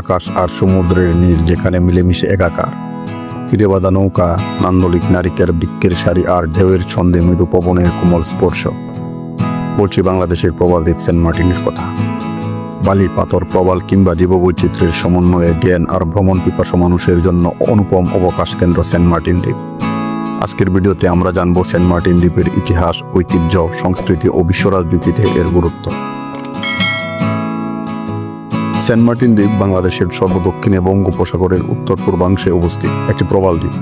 আকাশ আর সমুদ্রের নীল যেখানে মিলেমিশে একাকার, তীরে বাঁধা নৌকা, নান্দলিক নারিকেল বৃক্ষের সারি আর ঢেউয়ের ছন্দে মৃদু পবনের কোমল স্পর্শ। বলছি বাংলাদেশের প্রবাল দ্বীপ সেন্ট মার্টিনের কথা। বালি, পাথর, প্রবাল কিংবা জীববৈচিত্র্যের সমন্বয়ে জ্ঞান আর ভ্রমণ পিপাসু মানুষের জন্য অনুপম অবকাশ কেন্দ্র সেন্ট মার্টিন দ্বীপ। আজকের ভিডিওতে আমরা জানব সেন্ট মার্টিন দ্বীপের ইতিহাস, ঐতিহ্য, সংস্কৃতি ও বিশ্ব রাজনীতিতে এর গুরুত্ব। সেন্ট মার্টিন দ্বীপ বাংলাদেশের সর্বদক্ষিণে বঙ্গোপসাগরের উত্তর পূর্বাংশে অবস্থিত একটি প্রবাল দ্বীপ।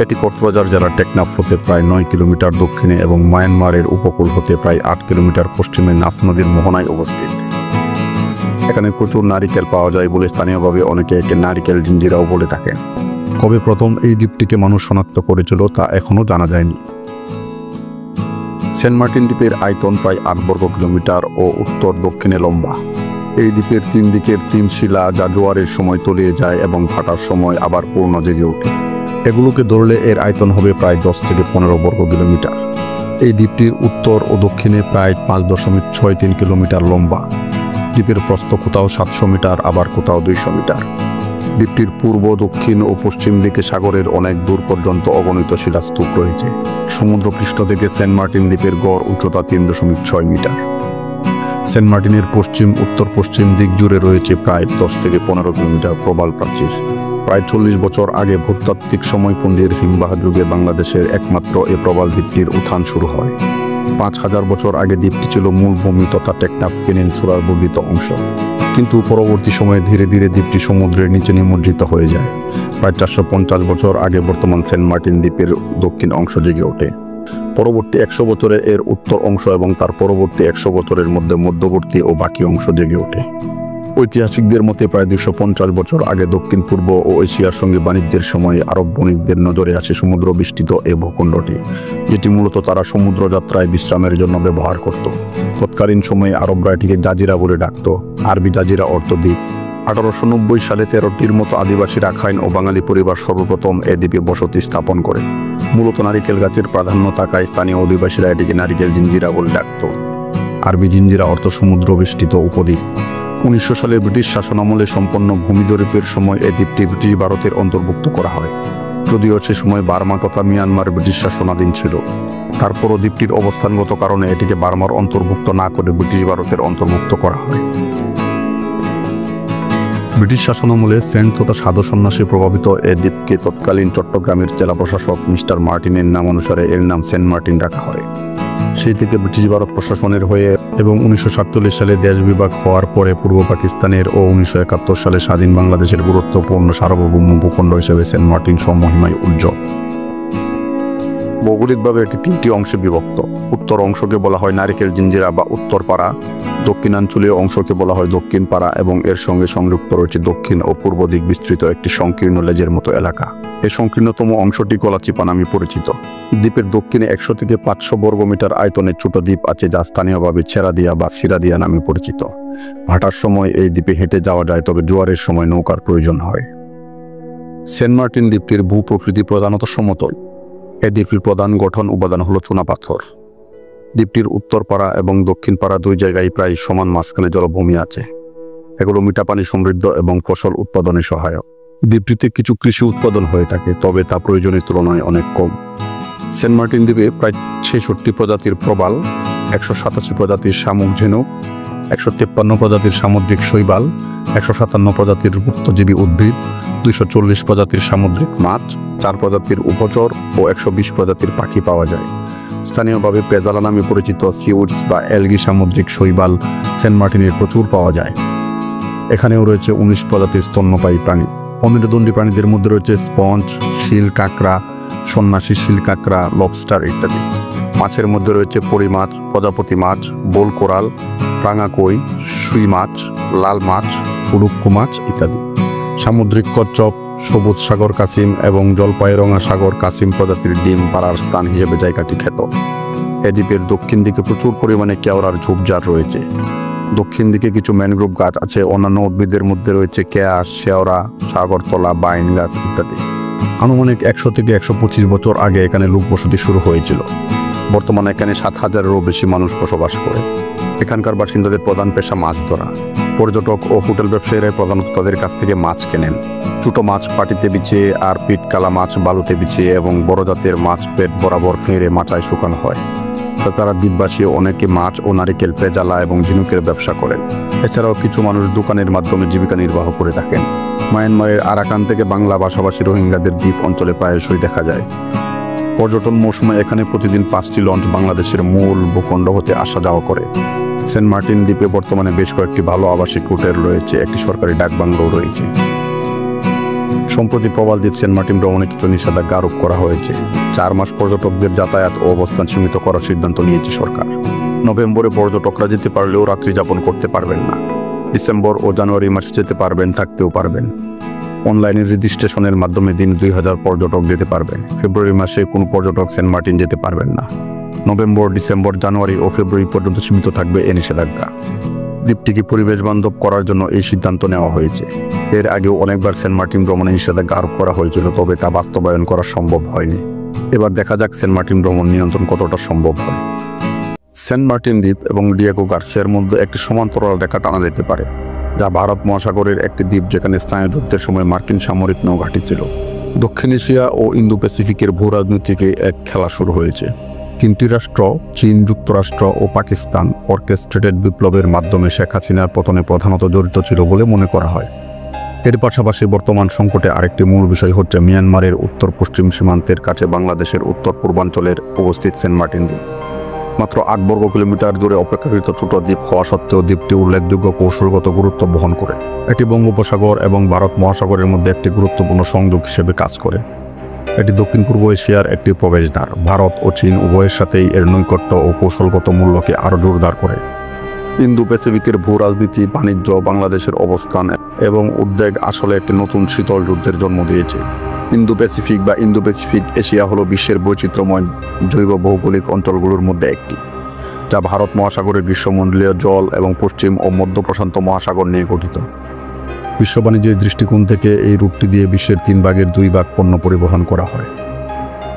এটি কক্সবাজার জেলার টেকনাফ হতে প্রায় 9 কিলোমিটার দক্ষিণে এবং মায়ানমারের উপকূল হতে প্রায় 8 কিলোমিটার পশ্চিমে নাফ নদীর মোহনায় অবস্থিত। এখানে প্রচুর নারিকেল পাওয়া যায় বলে স্থানীয়ভাবে অনেকে একে নারিকেল জিঞ্জিরাও বলে থাকেন। কবে প্রথম এই দ্বীপটিকে মানুষ শনাক্ত করেছিল তা এখনও জানা যায়নি। সেন্ট মার্টিন দ্বীপের আয়তন প্রায় 8 বর্গ কিলোমিটার ও উত্তর দক্ষিণে লম্বা। এই দ্বীপের 3 দিকের 3 শিলা যা জোয়ারের সময় তলিয়ে যায় এবং ভাটার সময় আবার পূর্ণ জেগে ওঠে। এগুলোকে ধরলে এর আয়তন হবে প্রায় 10 থেকে 15 বর্গ কিলোমিটার। এই দ্বীপটির উত্তর ও দক্ষিণে প্রায় 5.63 কিলোমিটার লম্বা। দ্বীপের প্রস্থ কোথাও 700 মিটার, আবার কোথাও 200 মিটার। দ্বীপটির পূর্ব, দক্ষিণ ও পশ্চিম দিকে সাগরের অনেক দূর পর্যন্ত অগণিত শিলাস্তূপ রয়েছে। সমুদ্রপৃষ্ঠ থেকে সেন্ট মার্টিন দ্বীপের গড় উচ্চতা 3.6 মিটার। সেন্ট মার্টিনের পশ্চিম, উত্তর পশ্চিম দিক জুড়ে রয়েছে প্রায় 10 থেকে 15 কিলোমিটার প্রবাল প্রাচীর। প্রায় 40 বছর আগে ভূতাত্ত্বিক সময়পুঞ্জের হিমবাহ যুগে বাংলাদেশের একমাত্র এ প্রবাল দ্বীপটির উত্থান শুরু হয়। 5000 বছর আগে দ্বীপটি ছিল মূল ভূমি তথা টেকনাফ পেনিনসুলার বর্ধিত অংশ। কিন্তু পরবর্তী সময়ে ধীরে ধীরে দ্বীপটি সমুদ্রের নিচে নিমজ্জিত হয়ে যায়। প্রায় 450 বছর আগে বর্তমান সেন্ট মার্টিন দ্বীপের দক্ষিণ অংশ জেগে ওঠে। পরবর্তী 100 বছরে এর উত্তর অংশ এবং তার পরবর্তী 100 বছরের মধ্যে মধ্যবর্তী ও বাকি অংশ জেগে ওঠে। ঐতিহাসিকদের মতে প্রায় 250 বছর আগে দক্ষিণ পূর্ব ও এশিয়ার সঙ্গে বাণিজ্যের সময় আরব বণিকদের নজরে আসে সমুদ্র বেষ্টিত এ ভূখণ্ডটি, যেটি মূলত তারা সমুদ্র যাত্রায় বিশ্রামের জন্য ব্যবহার করত। তৎকালীন সময়ে আরবরা এটিকে জাজিরা বলে ডাকত। আরবি জাজিরা অর্থ দ্বীপ। 1890 সালে 13টির মতো আদিবাসী, রাখাইন ও বাঙালি পরিবার সর্বপ্রথম এ দ্বীপে বসতি স্থাপন করে। মূলত নারিকেল গাছের প্রাধান্য থাকায় স্থানীয় অধিবাসীরা এটিকে নারিকেল জিঞ্জিরা বলে ডাকত। আরবি জিঞ্জিরা অর্থ সমুদ্র বেষ্টিত উপদ্বীপ। 1900 সালে ব্রিটিশ শাসনামলে সম্পন্ন ভূমি জরিপের সময় এই দ্বীপটি ব্রিটিশ ভারতের অন্তর্ভুক্ত করা হয়। যদিও সে সময় বার্মা তথা মিয়ানমার ব্রিটিশ শাসনাধীন ছিল। তারপরও দ্বীপটির অবস্থানগত কারণে এটিকে বার্মার অন্তর্ভুক্ত না করে ব্রিটিশ ভারতের অন্তর্ভুক্ত করা হয়। ব্রিটিশ শাসনামলে সেন্ট তথা সাধু সন্ন্যাসী প্রভাবিত এ দ্বীপকে তৎকালীন চট্টগ্রামের জেলা প্রশাসক মিস্টার মার্টিনের নাম অনুসারে এর নাম সেন্ট মার্টিন রাখা হয়। সেই থেকে ব্রিটিশ ভারত প্রশাসনের হয়ে এবং 1947 সালে দেশ বিভাগ হওয়ার পরে পূর্ব পাকিস্তানের ও 1971 সালে স্বাধীন বাংলাদেশের গুরুত্বপূর্ণ সার্বভৌম ভূখণ্ড হিসেবে সেন্ট মার্টিন স্বমহিমায় উজ্জ্বল। ভৌগোলিকভাবে এটি 3টি অংশে বিভক্ত। উত্তর অংশকে বলা হয় নারিকেল জিঞ্জিরা বা উত্তরপাড়া, দক্ষিণাঞ্চলীয় অংশকে বলা হয় দক্ষিণ পাড়া এবং এর সঙ্গে সংযুক্ত রয়েছে দক্ষিণ ও পূর্ব দিক বিস্তৃত একটি সংকীর্ণ লেজের মতো এলাকা। এই সংকীর্ণতম অংশটি কলাচিপা নামে পরিচিত। দ্বীপের দক্ষিণে 100 থেকে 500 বর্গমিটার আয়তনের ছোট দ্বীপ আছে যা স্থানীয়ভাবে ছেড়াদিয়া বা সিরাদিয়া নামে পরিচিত। ভাটার সময় এই দ্বীপে হেঁটে যাওয়া যায়, তবে জোয়ারের সময় নৌকার প্রয়োজন হয়। সেন্ট মার্টিন দ্বীপটির ভূপ্রকৃতি প্রধানত সমতল। এই দ্বীপটির প্রধান গঠন উপাদান হলো চুনাপাথর। দ্বীপটির উত্তর পাড়া এবং দক্ষিণ পাড়া 2 জায়গায় প্রায় সমান মাঝখানে জলভূমি আছে। এগুলো মিঠা পানি সমৃদ্ধ এবং ফসল উৎপাদনে সহায়ক। দ্বীপটিতে কিছু কৃষি উৎপাদন হয়ে থাকে, তবে তা প্রয়োজনের তুলনায় অনেক কম। সেন্ট মার্টিন দ্বীপে প্রায় 66 প্রজাতির প্রবাল, 187 প্রজাতির শামুক ঝিনুক, 153 প্রজাতির সামুদ্রিক শৈবাল, 157 প্রজাতির মুক্তজীবী উদ্ভিদ, 240 প্রজাতির সামুদ্রিক মাছ, 4 প্রজাতির উভচর ও 120 প্রজাতির পাখি পাওয়া যায়। স্থানীয়ভাবে পেজালা নামে পরিচিত সিউডস বা এলগি সামুদ্রিক শৈবাল সেন্ট মার্টিনের প্রচুর পাওয়া যায়। এখানেও রয়েছে 19 প্রজাতির স্তন্যপায়ী প্রাণী। অমেরুদণ্ডী প্রাণীদের মধ্যে রয়েছে স্পঞ্জ, শিল কাঁকড়া, সন্ন্যাসী শিল কাঁকড়া, লবস্টার ইত্যাদি। মাছের মধ্যে রয়েছে পরি মাছ, প্রজাপতি মাছ, বোল কোরাল, রাঙা কই, সুই মাছ, লাল মাছ, উড়ুক্কু মাছ ইত্যাদি। সামুদ্রিক কচ্ছপ, সবুজ সাগর কাসিম এবং জলপাইরঙা সাগর কাসিম প্রজাতির ডিম পাড়ার স্থান হিসেবে জায়গাটি খ্যাত। এ দ্বীপের দক্ষিণ দিকে প্রচুর পরিমাণে কেওড়ার ঝোপঝাড় রয়েছে। দক্ষিণ দিকে কিছু ম্যানগ্রোভ গাছ আছে। অন্যান্য উদ্ভিদের মধ্যে রয়েছে কেয়া, শেওড়া, সাগরতলা, বাইন গাছ ইত্যাদি। আনুমানিক 100 থেকে 125 বছর আগে এখানে লোকবসতি শুরু হয়েছিল। বর্তমানে এখানে 7,000-এরও বেশি মানুষ বসবাস করে। এখানকার বাসিন্দাদের প্রধান পেশা মাছ ধরা। পর্যটক ও হোটেল ব্যবসায়ীরা প্রধানত তাদের কাছ থেকে মাছ কেনেন। ছোট মাছ পাটিতে বিছিয়ে আর পিটকালা মাছ বালুতে বিছিয়ে এবং বড় জাতের মাছ পেট বরাবর ফেঁড়ে মাচায় শুকানো হয়। তাছাড়া দ্বীপবাসী অনেকে মাছ ও নারিকেল পেজালা এবং ঝিনুকের ব্যবসা করেন। এছাড়াও কিছু মানুষ দোকানের মাধ্যমে জীবিকা নির্বাহ করে থাকেন। মায়ানমারের আরাকান থেকে বাংলা ভাষাভাষী রোহিঙ্গাদের দ্বীপ অঞ্চলে প্রায়শই দেখা যায়। পর্যটন মৌসুমে এখানে প্রতিদিন 5টি লঞ্চ বাংলাদেশের মূল ভূখণ্ড হতে আসা যাওয়া করে। সেন্ট মার্টিন দ্বীপে বর্তমানে বেশ কয়েকটি ভালো আবাসিক হোটেল রয়েছে, একটি সরকারি ডাকবাংলোও রয়েছে। সম্প্রতি প্রবাল দ্বীপ সেন্ট মার্টিন ভ্রমণে কিছু নিষেধাজ্ঞা আরোপ করা হয়েছে। 4 মাস পর্যটকদের যাতায়াত ও অবস্থান সীমিত করার সিদ্ধান্ত নিয়েছে সরকার। নভেম্বরে পর্যটকরা যেতে পারলেও রাত্রি যাপন করতে পারবেন না। ডিসেম্বর ও জানুয়ারি মাসে যেতে পারবেন, থাকতেও পারবেন। অনলাইনে রেজিস্ট্রেশনের মাধ্যমে দিন 2000 পর্যটক যেতে পারবেন। ফেব্রুয়ারি মাসে কোনো পর্যটক সেন্ট মার্টিন যেতে পারবেন না। নভেম্বর, ডিসেম্বর, জানুয়ারি ও ফেব্রুয়ারি পর্যন্ত সীমিত থাকবে এই নিষেধাজ্ঞা। দ্বীপটিকে পরিবেশ বান্ধব করার জন্য এই সিদ্ধান্ত নেওয়া হয়েছে। এর আগেও অনেকবার সেন্ট মার্টিন ভ্রমণে নিষেধাজ্ঞা আরোপ করা হয়েছিল, তবে তা বাস্তবায়ন করা সম্ভব হয়নি। এবার দেখা যাক সেন্ট মার্টিন ভ্রমণ নিয়ন্ত্রণ কতটা সম্ভব হয়। সেন্ট মার্টিন দ্বীপ এবং ডিয়েগো গার্সিয়ার মধ্যে একটি সমান্তরাল রেখা টানা যেতে পারে, যা ভারত মহাসাগরের একটি দ্বীপ যেখানে স্নায়ুযুদ্ধের সময় মার্কিন সামরিক নৌঘাঁটি ছিল। দক্ষিণ এশিয়া ও ইন্দো প্যাসিফিকের ভূ রাজনীতিকে এক খেলা শুরু হয়েছে। 3টি রাষ্ট্র, চীন, যুক্তরাষ্ট্র ও পাকিস্তান, অর্কেস্ট্রেটেড বিপ্লবের মাধ্যমে শেখ হাসিনার পতনে প্রধানত জড়িত ছিল বলে মনে করা হয়। এর পাশাপাশি বর্তমান সংকটে আরেকটি মূল বিষয় হচ্ছে মিয়ানমারের উত্তর পশ্চিম সীমান্তের কাছে বাংলাদেশের উত্তর পূর্বাঞ্চলের অবস্থিত সেন্ট মার্টিন দ্বীপ। মাত্র 8 বর্গ কিলোমিটার জুড়ে অপেক্ষাকৃত ছোট দ্বীপ হওয়া সত্ত্বেও দ্বীপটি উল্লেখযোগ্য কৌশলগত গুরুত্ব বহন করে। এটি বঙ্গোপসাগর এবং ভারত মহাসাগরের মধ্যে একটি গুরুত্বপূর্ণ সংযোগ হিসেবে কাজ করে। এটি দক্ষিণ পূর্ব এশিয়ার একটি প্রবেশদ্বার। ভারত ও চীন উভয়ের সাথেই এর নৈকট্য ও কৌশলগত মূল্যকে আরও জোরদার করে। ইন্দো প্যাসিফিকের ভূ রাজনীতি, বাণিজ্য, বাংলাদেশের অবস্থান এবং উদ্বেগ আসলে একটি নতুন শীতল যুদ্ধের জন্ম দিয়েছে। ইন্দো প্যাসিফিক বা ইন্দো প্যাসিফিক এশিয়া হলো বিশ্বের বৈচিত্র্যময় জৈব ভৌগোলিক অঞ্চলগুলোর মধ্যে একটি, যা ভারত মহাসাগরের গ্রীষ্মমণ্ডলীয় জল এবং পশ্চিম ও মধ্য প্রশান্ত মহাসাগর নিয়ে গঠিত। বিশ্ব বাণিজ্যের দৃষ্টিকোণ থেকে এই রুটটি দিয়ে বিশ্বের 3 ভাগের 2 ভাগ পণ্য পরিবহন করা হয়।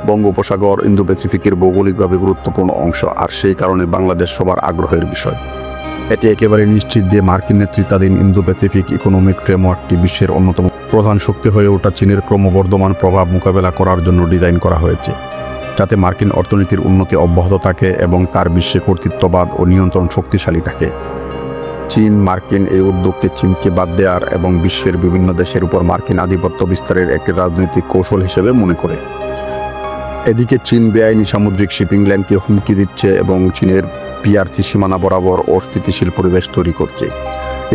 বঙ্গোপসাগর ইন্দো প্যাসিফিকের ভৌগোলিকভাবে গুরুত্বপূর্ণ অংশ, আর সেই কারণে বাংলাদেশ সবার আগ্রহের বিষয়। এটি একেবারে নিশ্চিত যে মার্কিন নেতৃত্বাধীন ইন্দো প্যাসিফিক ইকোনমিক ফ্রেমওয়ার্কটি বিশ্বের অন্যতম প্রধান শক্তি হয়ে ওঠা চীনের ক্রমবর্ধমান প্রভাব মোকাবেলা করার জন্য ডিজাইন করা হয়েছে, যাতে মার্কিন অর্থনীতির উন্নতি অব্যাহত থাকে এবং তার বিশ্বে কর্তৃত্ববাদ ও নিয়ন্ত্রণ শক্তিশালী থাকে। চীন মার্কিন এই উদ্যোগকে চীনকে বাদ দেওয়ার এবং বিশ্বের বিভিন্ন দেশের উপর মার্কিন আধিপত্য বিস্তারের একটি রাজনৈতিক কৌশল হিসেবে মনে করে। এদিকে চীন বেআইনি সামুদ্রিক শিপিং লাইনকে হুমকি দিচ্ছে এবং চীনের পিআরসি সীমানা বরাবর অস্থিতিশীল পরিবেশ তৈরি করছে।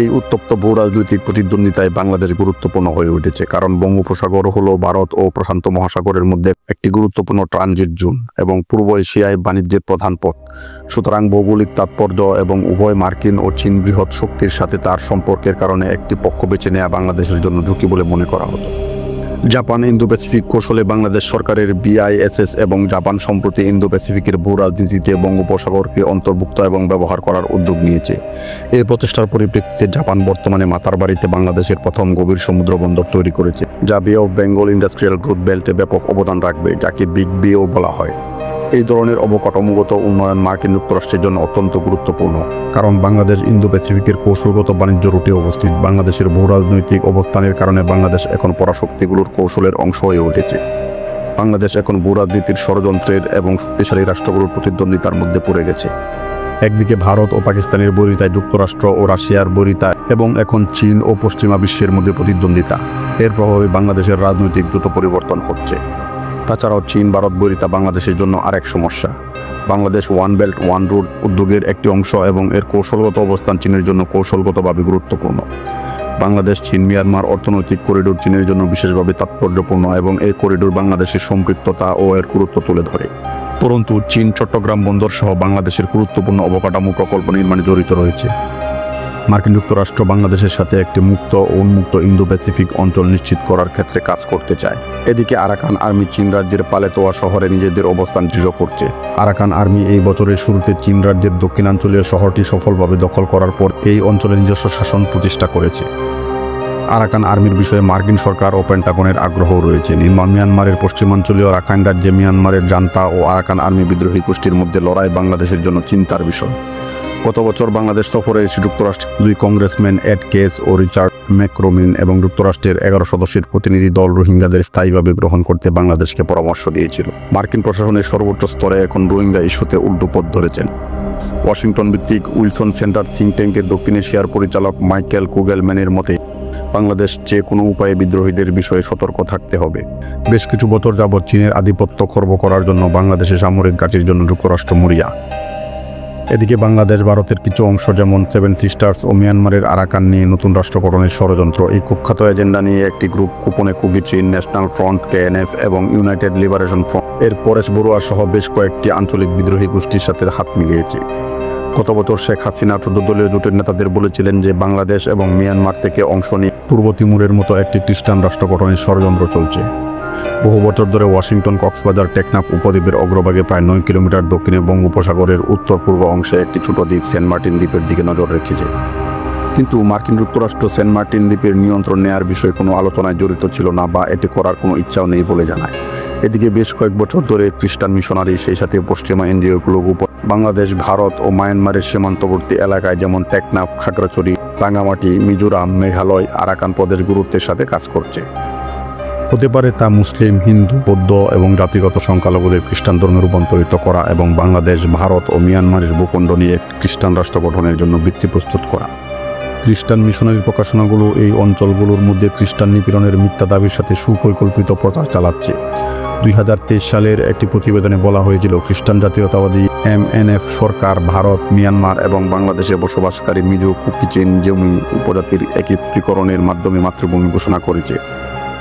এই উত্তপ্ত ভূ রাজনৈতিক প্রতিদ্বন্দ্বিতায় বাংলাদেশ গুরুত্বপূর্ণ হয়ে উঠেছে, কারণ বঙ্গোপসাগর হলো ভারত ও প্রশান্ত মহাসাগরের মধ্যে একটি গুরুত্বপূর্ণ ট্রানজিট জোন এবং পূর্ব এশিয়ায় বাণিজ্যের প্রধান পথ। সুতরাং ভৌগোলিক তাৎপর্য এবং উভয় মার্কিন ও চীন বৃহৎ শক্তির সাথে তার সম্পর্কের কারণে একটি পক্ষ বেছে নেওয়া বাংলাদেশের জন্য ঝুঁকি বলে মনে করা হতো। জাপান ইন্দো প্যাসিফিক কৌশলে বাংলাদেশ সরকারের BISS এবং জাপান সম্প্রতি ইন্দো প্যাসিফিকের ভূ রাজনীতিতে বঙ্গোপসাগরকে অন্তর্ভুক্ত এবং ব্যবহার করার উদ্যোগ নিয়েছে। এই প্রচেষ্টার পরিপ্রেক্ষিতে জাপান বর্তমানে মাতারবাড়িতে বাংলাদেশের প্রথম গভীর সমুদ্র বন্দর তৈরি করেছে, যা বে অফ বেঙ্গল ইন্ডাস্ট্রিয়াল গ্রোথ বেল্টে ব্যাপক অবদান রাখবে, যাকে বিগ বেও বলা হয়। এই ধরনের অবকাঠামোগত উন্নয়ন মার্কিন যুক্তরাষ্ট্রের জন্য অত্যন্ত গুরুত্বপূর্ণ, কারণ বাংলাদেশ ইন্দো প্যাসিফিকের কৌশলগত বাণিজ্য রুটে অবস্থিত। বাংলাদেশের ভূ রাজনৈতিক অবস্থানের কারণে বাংলাদেশ এখন পরাশক্তিগুলোর কৌশলের অংশ হয়ে উঠেছে। বাংলাদেশ এখন ভূ রাজনীতির ষড়যন্ত্রের এবং শক্তিশালী রাষ্ট্রগুলোর প্রতিদ্বন্দ্বিতার মধ্যে পড়ে গেছে। একদিকে ভারত ও পাকিস্তানের বৈরিতায়, যুক্তরাষ্ট্র ও রাশিয়ার বৈরিতায়, এবং এখন চীন ও পশ্চিমা বিশ্বের মধ্যে প্রতিদ্বন্দ্বিতা। এর প্রভাবে বাংলাদেশের রাজনৈতিক দ্রুত পরিবর্তন হচ্ছে। তাছাড়াও চীন ভারত বৈরিতা বাংলাদেশের জন্য আরেক সমস্যা। Bangladesh one belt one road উদ্যোগের একটি অংশ এবং এর কৌশলগত অবস্থান চীনের জন্য কৌশলগতভাবে গুরুত্বপূর্ণ। বাংলাদেশ চীন মিয়ানমার অর্থনৈতিক করিডোর চীনের জন্য বিশেষভাবে তাৎপর্যপূর্ণ এবং এই করিডোর বাংলাদেশের সম্পৃক্ততা ও এর গুরুত্ব তুলে ধরে। পরন্তু চীন চট্টগ্রাম বন্দর সহ বাংলাদেশের গুরুত্বপূর্ণ অবকাঠামো প্রকল্প নির্মাণে জড়িত রয়েছে। মার্কিন যুক্তরাষ্ট্র বাংলাদেশের সাথে একটি মুক্ত ও উন্মুক্ত ইন্দো প্যাসিফিক অঞ্চল নিশ্চিত করার ক্ষেত্রে কাজ করতে চায়। এদিকে আরাকান আর্মি চীন রাজ্যের পালেতোয়া শহরে নিজেদের অবস্থান দৃঢ় করছে। আরাকান আর্মি এই বছরের শুরুতে চীন রাজ্যের দক্ষিণাঞ্চলীয় শহরটি সফলভাবে দখল করার পর এই অঞ্চলে নিজস্ব শাসন প্রতিষ্ঠা করেছে। আরাকান আর্মির বিষয়ে মার্কিন সরকার ও পেন্টাগনের আগ্রহ রয়েছে। মিয়ানমারের পশ্চিমাঞ্চলীয় রাখাইন রাজ্যে মিয়ানমারের জান্তা ও আরাকান আর্মি বিদ্রোহী গোষ্ঠীর মধ্যে লড়াই বাংলাদেশের জন্য চিন্তার বিষয়। গত বছর বাংলাদেশ সফরে এসে যুক্তরাষ্ট্রের 2 কংগ্রেসম্যান এড কেস ও রিচার্ড ম্যাক্রোমিন এবং যুক্তরাষ্ট্রের 11 সদস্যের প্রতিনিধি দল রোহিঙ্গাদের স্থায়ীভাবে গ্রহণ করতে বাংলাদেশকে পরামর্শ দিয়েছিল। মার্কিন প্রশাসনের সর্বোচ্চ স্তরে এখন রোহিঙ্গা ইস্যুতে উল্টো পথ ধরেছেন। ওয়াশিংটন ভিত্তিক উইলসন সেন্টার থিঙ্ক ট্যাঙ্কের দক্ষিণ এশিয়ার পরিচালক মাইকেল কুগেলম্যানের মতে বাংলাদেশ যে কোনো উপায়ে বিদ্রোহীদের বিষয়ে সতর্ক থাকতে হবে। বেশ কিছু বছর যাবৎ চীনের আধিপত্য খর্ব করার জন্য বাংলাদেশে সামরিক ঘাঁটির জন্য যুক্তরাষ্ট্র মরিয়া। এদিকে বাংলাদেশ ভারতের কিছু অংশ যেমন 7 সিস্টার্স ও মিয়ানমারের আরাকান নিয়ে নতুন রাষ্ট্র গঠনের ষড়যন্ত্র। এই কুখ্যাত এজেন্ডা নিয়ে একটি গ্রুপ গোপনে কুকি চীন, ন্যাশনাল ফ্রন্ট KNF এবং ইউনাইটেড লিবারেশন ফ্রন্ট এর পরেশ বড়ুয়া সহ বেশ কয়েকটি আঞ্চলিক বিদ্রোহী গোষ্ঠীর সাথে হাত মিলিয়েছে। গত বছর শেখ হাসিনা 14 দলীয় জোটের নেতাদের বলেছিলেন যে বাংলাদেশ এবং মিয়ানমার থেকে অংশ নিয়ে পূর্ব তিমুরের মতো একটি খ্রিস্টান রাষ্ট্র গঠনের ষড়যন্ত্র চলছে। বহু বছর ধরে ওয়াশিংটন কক্সবাজার টেকনাফ উপদ্বীপের অগ্রভাগে প্রায় 9 কিলোমিটার দক্ষিণে বঙ্গোপসাগরের উত্তর পূর্ব অংশে একটি ছোট দ্বীপ সেন্ট মার্টিন দ্বীপের দিকে নজর রেখেছে। কিন্তু মার্কিন যুক্তরাষ্ট্র সেন্ট মার্টিন দ্বীপের নিয়ন্ত্রণ নেয়ার বিষয়ে কোনো আলোচনায় জড়িত ছিল না বা এটি করার কোনো ইচ্ছাও নেই বলে জানায়। এদিকে বেশ কয়েক বছর ধরে খ্রিস্টান মিশনারি, সেই সাথে পশ্চিমা এনজিওগুলোর উপর বাংলাদেশ, ভারত ও মায়ানমারের সীমান্তবর্তী এলাকায় যেমন টেকনাফ, খাগড়াছড়ি, রাঙ্গামাটি, মিজোরাম, মেঘালয়, আরাকান প্রদেশ গুরুত্বের সাথে কাজ করছে। হতে পারে তা মুসলিম, হিন্দু, বৌদ্ধ এবং জাতিগত সংখ্যালঘুদের খ্রিস্টান ধর্মে রূপান্তরিত করা এবং বাংলাদেশ, ভারত ও মিয়ানমারের ভূখণ্ড নিয়ে খ্রিস্টান রাষ্ট্র গঠনের জন্য ভিত্তি প্রস্তুত করা। খ্রিস্টান মিশনারি প্রকাশনাগুলো এই অঞ্চলগুলোর মধ্যে খ্রিস্টান নিপীড়নের মিথ্যা দাবির সাথে সুপরিকল্পিত প্রচার চালাচ্ছে। 2023 সালের একটি প্রতিবেদনে বলা হয়েছিল খ্রিস্টান জাতীয়তাবাদী MNF সরকার ভারত, মিয়ানমার এবং বাংলাদেশে বসবাসকারী মিজো কুকি চীন জমি উপজাতির একত্রীকরণের মাধ্যমে মাতৃভূমি ঘোষণা করেছে।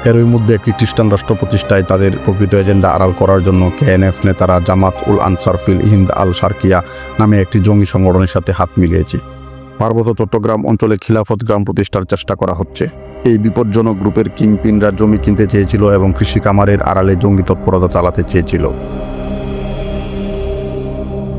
এরই মধ্যে একটি খ্রিস্টান রাষ্ট্র প্রতিষ্ঠায় তাদের প্রকৃত এজেন্ডা আড়াল করার জন্য KNF নেতারা জামাত উল আনসার ফিল হিন্দ আল শারকিয়া নামে একটি জঙ্গি সংগঠনের সাথে হাত মিলিয়েছে। পার্বত্য চট্টগ্রাম অঞ্চলে খিলাফত গ্রাম প্রতিষ্ঠার চেষ্টা করা হচ্ছে। এই বিপজ্জনক গ্রুপের কিংপিনরা জমি কিনতে চেয়েছিল এবং কৃষি কামারের আড়ালে জঙ্গি তৎপরতা চালাতে চেয়েছিল।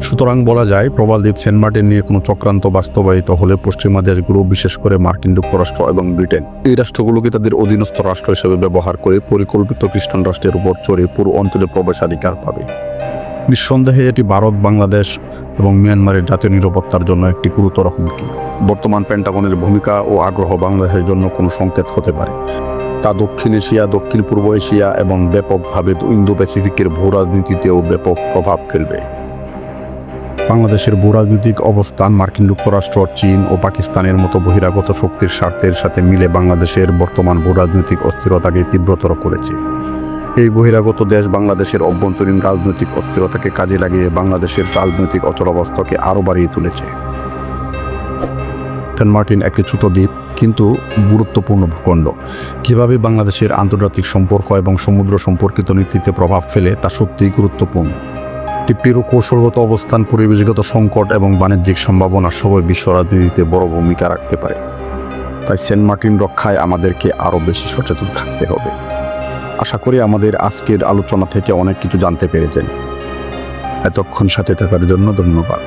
সুতরাং বলা যায় প্রবাল দ্বীপ সেন্ট মার্টিন নিয়ে কোনো চক্রান্ত বাস্তবায়িত হলে পশ্চিমা দেশগুলো, বিশেষ করে মার্কিন যুক্তরাষ্ট্র এবং ব্রিটেন, এই রাষ্ট্রগুলোকে তাদের অধীনস্থ রাষ্ট্র হিসেবে ব্যবহার করে পরিকল্পিত খ্রিস্টান রাষ্ট্রের উপর চড়ে পুরো অঞ্চলে প্রবেশাধিকার পাবে। নিঃসন্দেহে এটি ভারত, বাংলাদেশ এবং মিয়ানমারের জাতীয় নিরাপত্তার জন্য একটি গুরুতর হুমকি। বর্তমান পেন্টাগনের ভূমিকা ও আগ্রহ বাংলাদেশের জন্য কোনো সংকেত হতে পারে। তা দক্ষিণ এশিয়া, দক্ষিণ পূর্ব এশিয়া এবং ব্যাপকভাবে ইন্দো প্যাসিফিকের ভূ রাজনীতিতেও ব্যাপক প্রভাব ফেলবে। বাংলাদেশের ভূরাজনৈতিক অবস্থান মার্কিন যুক্তরাষ্ট্র, চীন ও পাকিস্তানের মতো বহিরাগত শক্তির স্বার্থের সাথে মিলে বাংলাদেশের বর্তমান ভূরাজনৈতিক অস্থিরতাকে তীব্রতর করেছে। এই বহিরাগত দেশ বাংলাদেশের অভ্যন্তরীণ রাজনৈতিক অস্থিরতাকে কাজে লাগিয়ে বাংলাদেশের রাজনৈতিক অচলাবস্থাকে আরও বাড়িয়ে তুলেছে। সেন্ট মার্টিন একটি ছোট দ্বীপ কিন্তু গুরুত্বপূর্ণ ভূখণ্ড। কীভাবে বাংলাদেশের আন্তর্জাতিক সম্পর্ক এবং সমুদ্র সম্পর্কিত নীতিতে প্রভাব ফেলে তা সত্যিই গুরুত্বপূর্ণ। দ্বীপটির কৌশলগত অবস্থান, পরিবেশগত সংকট এবং বাণিজ্যিক সম্ভাবনা সবই বিশ্ব রাজনীতিতে বড় ভূমিকা রাখতে পারে। তাই সেন্ট মার্টিন রক্ষায় আমাদেরকে আরও বেশি সচেতন থাকতে হবে। আশা করি আমাদের আজকের আলোচনা থেকে অনেক কিছু জানতে পেরেছেন। এতক্ষণ সাথে থাকার জন্য ধন্যবাদ।